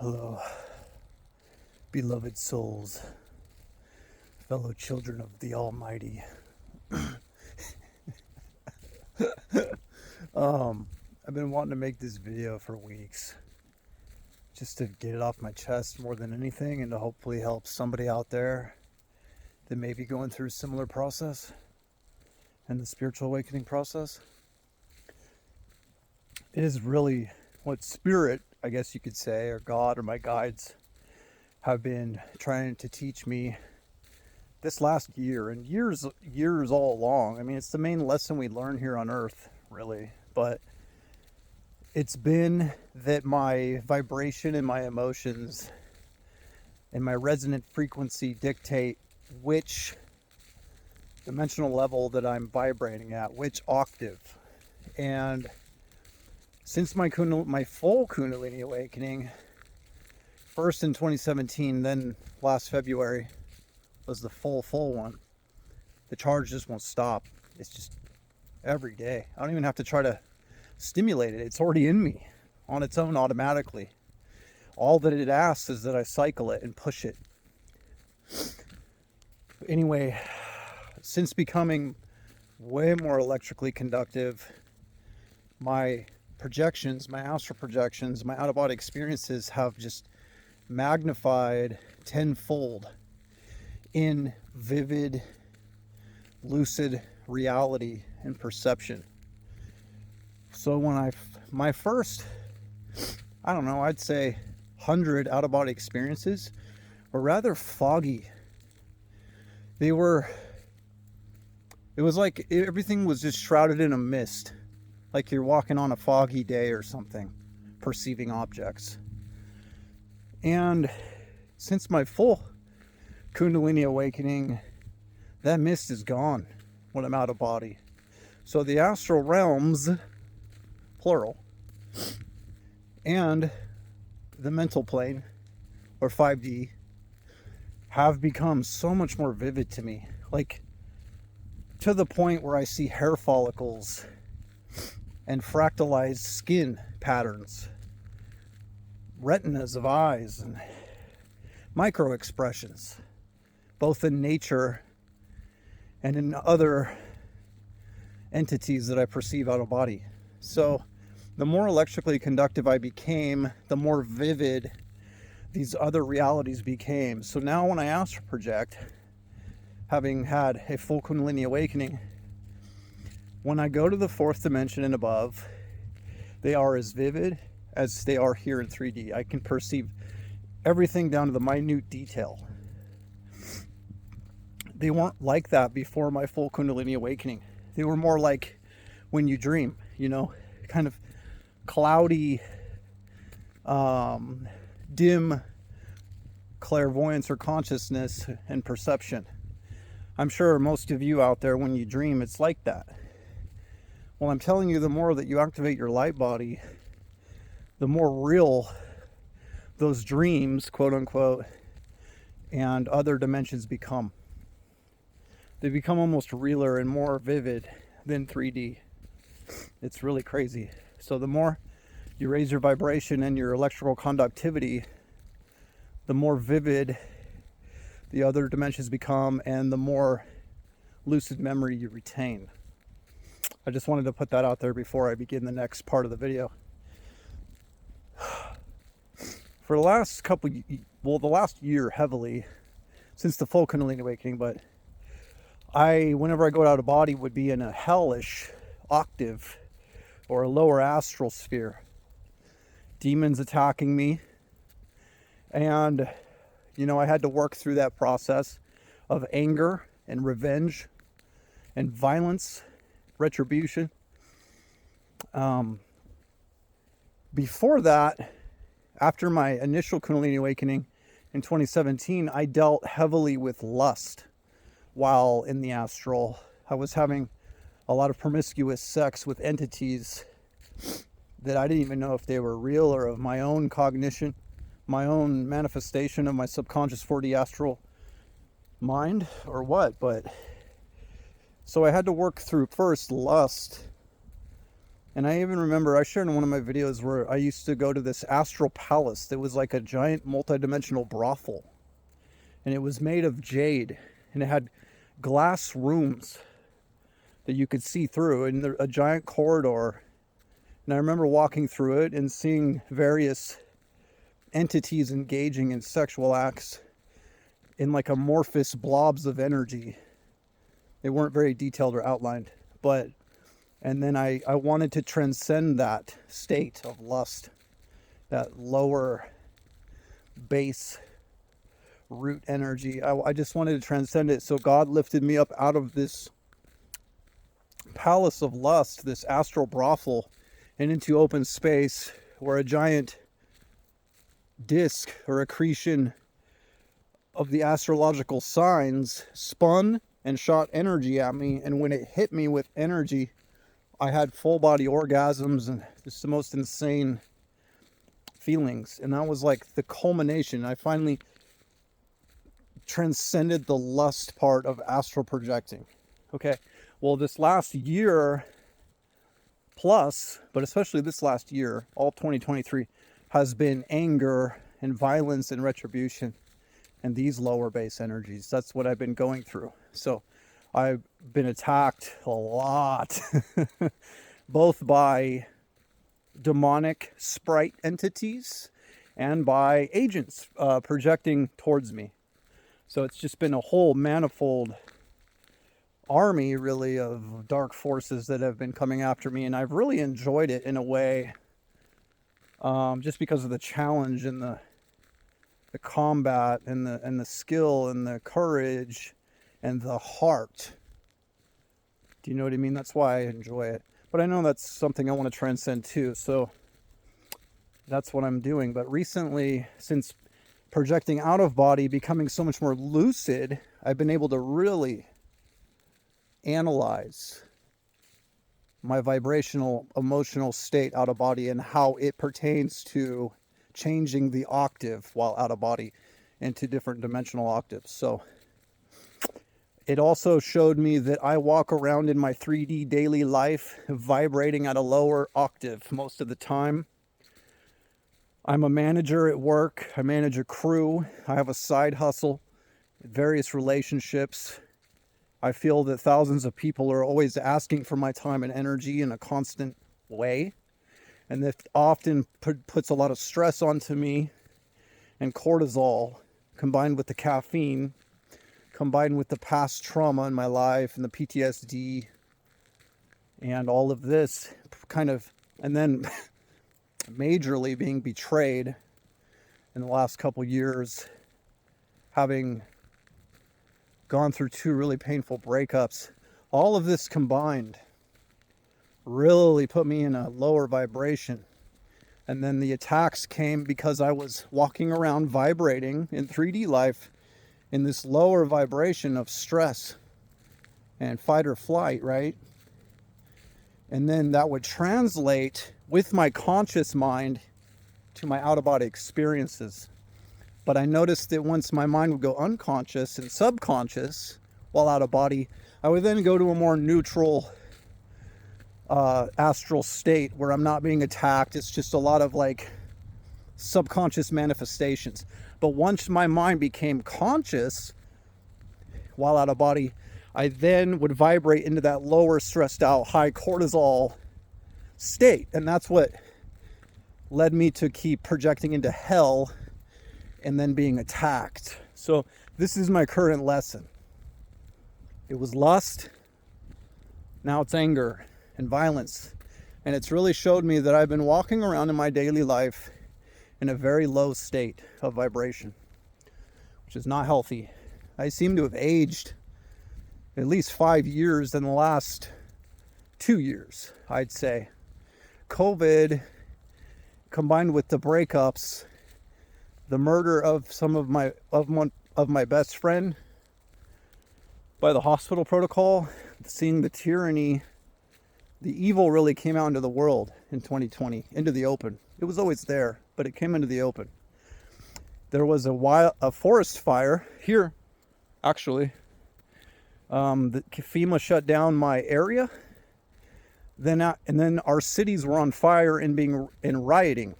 Hello, beloved souls, fellow children of the Almighty. I've been wanting to make this video for weeks, just to get it off my chest more than anything, and to hopefully help somebody out there that may be going through a similar process and the spiritual awakening process. It is really what spirit, I guess you could say, or God, or my guides have been trying to teach me this last year, and years all along. I mean, it's the main lesson we learn here on earth, really, but it's been that my vibration and my emotions and my resonant frequency dictate which dimensional level that I'm vibrating at, which octave. And since my full Kundalini awakening, first in 2017, then last February was the full one, the charge just won't stop. It's just every day. I don't even have to try to stimulate it. It's already in me on its own automatically. All that it asks is that I cycle it and push it. Anyway, since becoming way more electrically conductive, my projections, my astral projections, my out-of-body experiences have just magnified tenfold in vivid, lucid reality and perception. So when my first, I don't know, I'd say 100 out-of-body experiences were rather foggy. It was like everything was just shrouded in a mist, like you're walking on a foggy day or something, perceiving objects. And since my full Kundalini awakening, that mist is gone when I'm out of body. So the astral realms, plural, and the mental plane, or 5D, have become so much more vivid to me. Like, to the point where I see hair follicles and fractalized skin patterns, retinas of eyes, and micro expressions, both in nature and in other entities that I perceive out of body. So the more electrically conductive I became, the more vivid these other realities became. So now when I astral project, having had a full Kundalini awakening, when I go to the fourth dimension and above, they are as vivid as they are here in 3D. I can perceive everything down to the minute detail. They weren't like that before my full Kundalini awakening. They were more like when you dream, kind of cloudy, dim clairvoyance or consciousness and perception. I'm sure most of you out there, when you dream, it's like that. Well, I'm telling you, the more that you activate your light body, the more real those dreams, quote unquote, and other dimensions become. They become almost realer and more vivid than 3D. It's really crazy. So the more you raise your vibration and your electrical conductivity, the more vivid the other dimensions become, and the more lucid memory you retain. I just wanted to put that out there before I begin the next part of the video. For the last the last year heavily, since the full Kundalini awakening, but whenever I go out of body, would be in a hellish octave or a lower astral sphere. Demons attacking me. And, I had to work through that process of anger and revenge and violence, retribution. Before that, after my initial Kundalini awakening in 2017, I dealt heavily with lust while in the astral. I was having a lot of promiscuous sex with entities that I didn't even know if they were real or of my own cognition, my own manifestation of my subconscious 4D astral mind or what. But so I had to work through first lust And I even remember I shared in one of my videos where I used to go to this Astral Palace that was like a giant multi-dimensional brothel. And it was made of jade. And it had glass rooms that you could see through, and a giant corridor. And I remember walking through it and seeing various entities engaging in sexual acts in like amorphous blobs of energy. They weren't very detailed or outlined, but and then I wanted to transcend that state of lust, that lower base root energy. I just wanted to transcend it. So God lifted me up out of this palace of lust, this astral brothel, and into open space where a giant disc or accretion of the astrological signs spun and shot energy at me. And when it hit me with energy, I had full body orgasms and just the most insane feelings. And that was like the culmination. I finally transcended the lust part of astral projecting. Okay. Well, this last year plus, but especially this last year, all 2023, has been anger and violence and retribution and these lower base energies. That's what I've been going through. So I've been attacked a lot, both by demonic sprite entities and by agents projecting towards me. So it's just been a whole manifold army, really, of dark forces that have been coming after me. And I've really enjoyed it in a way, just because of the challenge and the combat and the skill and the courage and the heart. Do you know what I mean? That's why I enjoy it. But I know that's something I want to transcend too. So that's what I'm doing. But recently, since projecting out of body, becoming so much more lucid, I've been able to really analyze my vibrational emotional state out of body and how it pertains to changing the octave while out of body into different dimensional octaves. So it also showed me that I walk around in my 3D daily life vibrating at a lower octave most of the time. I'm a manager at work. I manage a crew. I have a side hustle, various relationships. I feel that thousands of people are always asking for my time and energy in a constant way. And that often puts a lot of stress onto me, and cortisol combined with the caffeine, combined with the past trauma in my life and the PTSD and all of this kind of, and then majorly being betrayed in the last couple years, having gone through 2 really painful breakups. All of this combined really put me in a lower vibration. And then the attacks came because I was walking around vibrating in 3D life in this lower vibration of stress and fight or flight, right? And then that would translate with my conscious mind to my out-of-body experiences. But I noticed that once my mind would go unconscious and subconscious while out of body, I would then go to a more neutral astral state where I'm not being attacked. It's just a lot of like subconscious manifestations. But once my mind became conscious while out of body, I then would vibrate into that lower stressed out, high cortisol state. And that's what led me to keep projecting into hell and then being attacked. So this is my current lesson. It was lust, now it's anger and violence. And it's really showed me that I've been walking around in my daily life in a very low state of vibration, which is not healthy. I seem to have aged at least 5 years in the last 2 years, I'd say. COVID, combined with the breakups, the murder of one of my best friend by the hospital protocol, seeing the tyranny, the evil really came out into the world in 2020, into the open. It was always there, but it came into the open. There was a forest fire here, actually. The FEMA shut down my area. And then our cities were on fire and rioting,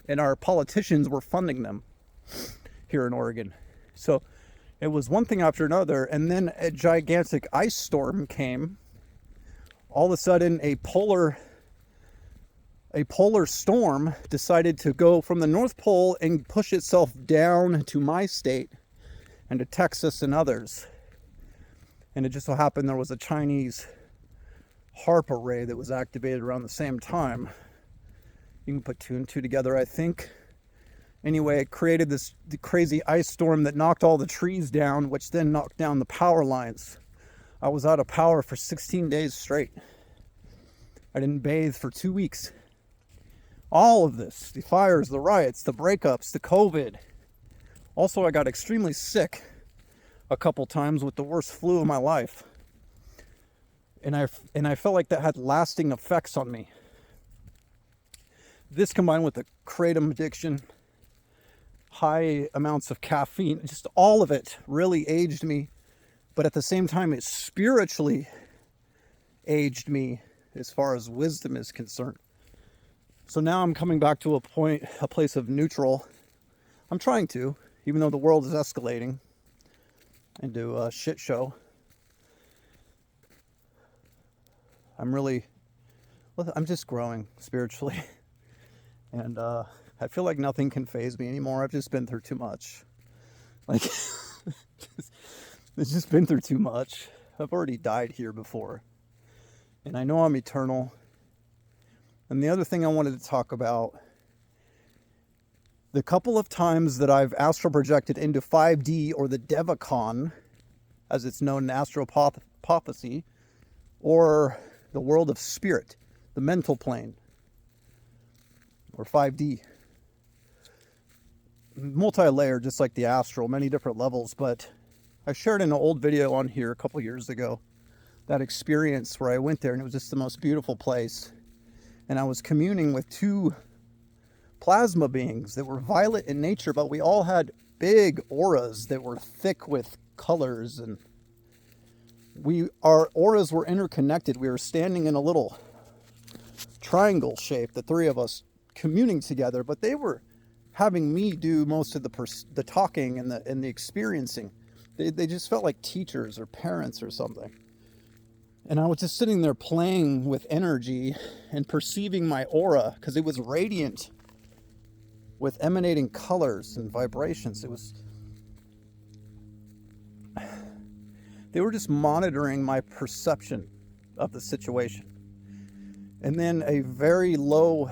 and our politicians were funding them here in Oregon. So it was one thing after another, and then a gigantic ice storm came. All of a sudden, a polar storm decided to go from the North Pole and push itself down to my state and to Texas and others. And it just so happened there was a Chinese HARP array that was activated around the same time. You can put two and two together, I think. Anyway, it created this crazy ice storm that knocked all the trees down, which then knocked down the power lines. I was out of power for 16 days straight. I didn't bathe for 2 weeks. All of this, the fires, the riots, the breakups, the COVID. Also, I got extremely sick a couple times with the worst flu of my life. And I felt like that had lasting effects on me. This combined with the kratom addiction, high amounts of caffeine, just all of it really aged me. But at the same time, it spiritually aged me as far as wisdom is concerned. So now I'm coming back to a place of neutral. I'm trying to, even though the world is escalating into a shit show. I'm just growing spiritually. And I feel like nothing can faze me anymore. I've just been through too much. Like, it's just been through too much. I've already died here before. And I know I'm eternal. And the other thing I wanted to talk about, the couple of times that I've astral projected into 5D, or the Devachanic, as it's known in astropophacy, or the world of spirit, the mental plane, or 5D. Multi-layered, just like the astral, many different levels. But I shared in an old video on here a couple years ago that experience where I went there, and it was just the most beautiful place. And I was communing with two plasma beings that were violet in nature, but we all had big auras that were thick with colors, and our auras were interconnected. We were standing in a little triangle shape, the three of us communing together, but they were having me do most of the talking and the experiencing. They just felt like teachers or parents or something. And I was just sitting there playing with energy and perceiving my aura, because it was radiant with emanating colors and vibrations. They were just monitoring my perception of the situation. And then a very low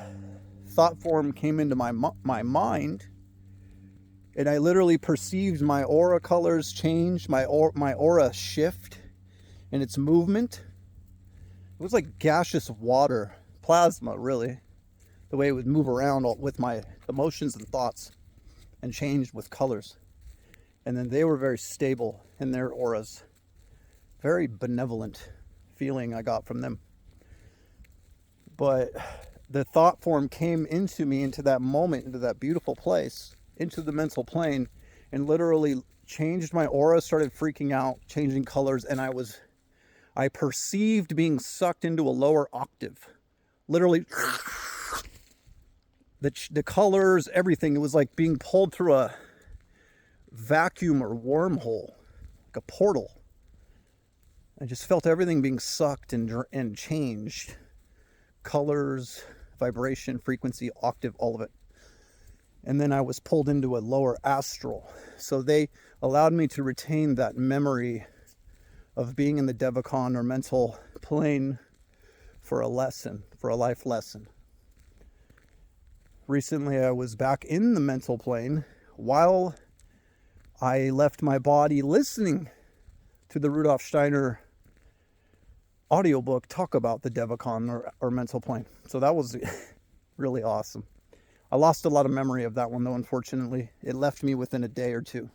thought form came into my mind, and I literally perceived my aura colors change, my aura shift in its movement. It was like gaseous water, plasma, really, the way it would move around with my emotions and thoughts and changed with colors. And then they were very stable in their auras. Very benevolent feeling I got from them. But the thought form came into me, into that moment, into that beautiful place, into the mental plane, and literally changed my aura, started freaking out, changing colors, and I perceived being sucked into a lower octave. Literally, the colors, everything, it was like being pulled through a vacuum or wormhole, like a portal. I just felt everything being sucked and changed. Colors, vibration, frequency, octave, all of it. And then I was pulled into a lower astral. So they allowed me to retain that memory of being in the Devachanic or mental plane for a lesson, for a life lesson. Recently, I was back in the mental plane while I left my body listening to the Rudolf Steiner audiobook talk about the Devachanic or mental plane. So that was really awesome. I lost a lot of memory of that one, though, unfortunately. It left me within a day or two.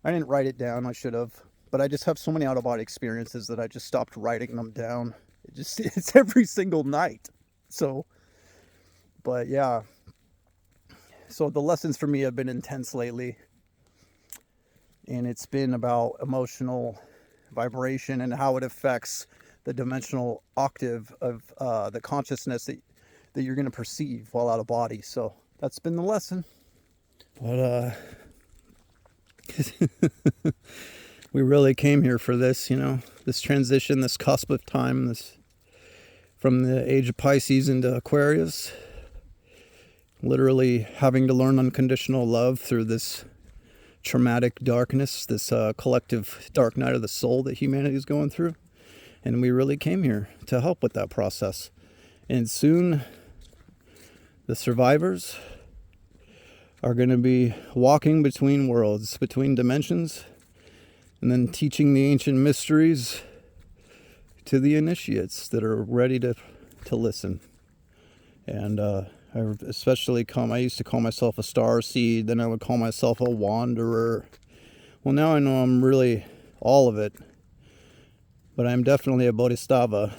I didn't write it down. I should have. But I just have so many out-of-body experiences that I just stopped writing them down. It's every single night. So, but yeah. So the lessons for me have been intense lately. And it's been about emotional vibration and how it affects the dimensional octave of the consciousness that you're going to perceive while out of body. So that's been the lesson. But we really came here for this, you know, this transition, this cusp of time, this from the age of Pisces into Aquarius, literally having to learn unconditional love through this traumatic darkness, this collective dark night of the soul that humanity is going through. And we really came here to help with that process. And soon the survivors are going to be walking between worlds, between dimensions, and then teaching the ancient mysteries to the initiates that are ready to listen. And I used to call myself a star seed, then I would call myself a wanderer. Well, now I know I'm really all of it, but I'm definitely a bodhisattva.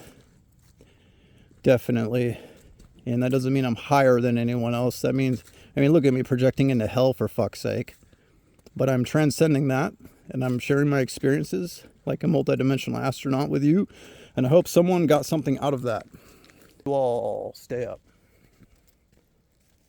Definitely. And that doesn't mean I'm higher than anyone else. That means, look at me projecting into hell, for fuck's sake. But I'm transcending that, and I'm sharing my experiences like a multidimensional astronaut with you, and I hope someone got something out of that. You all stay up.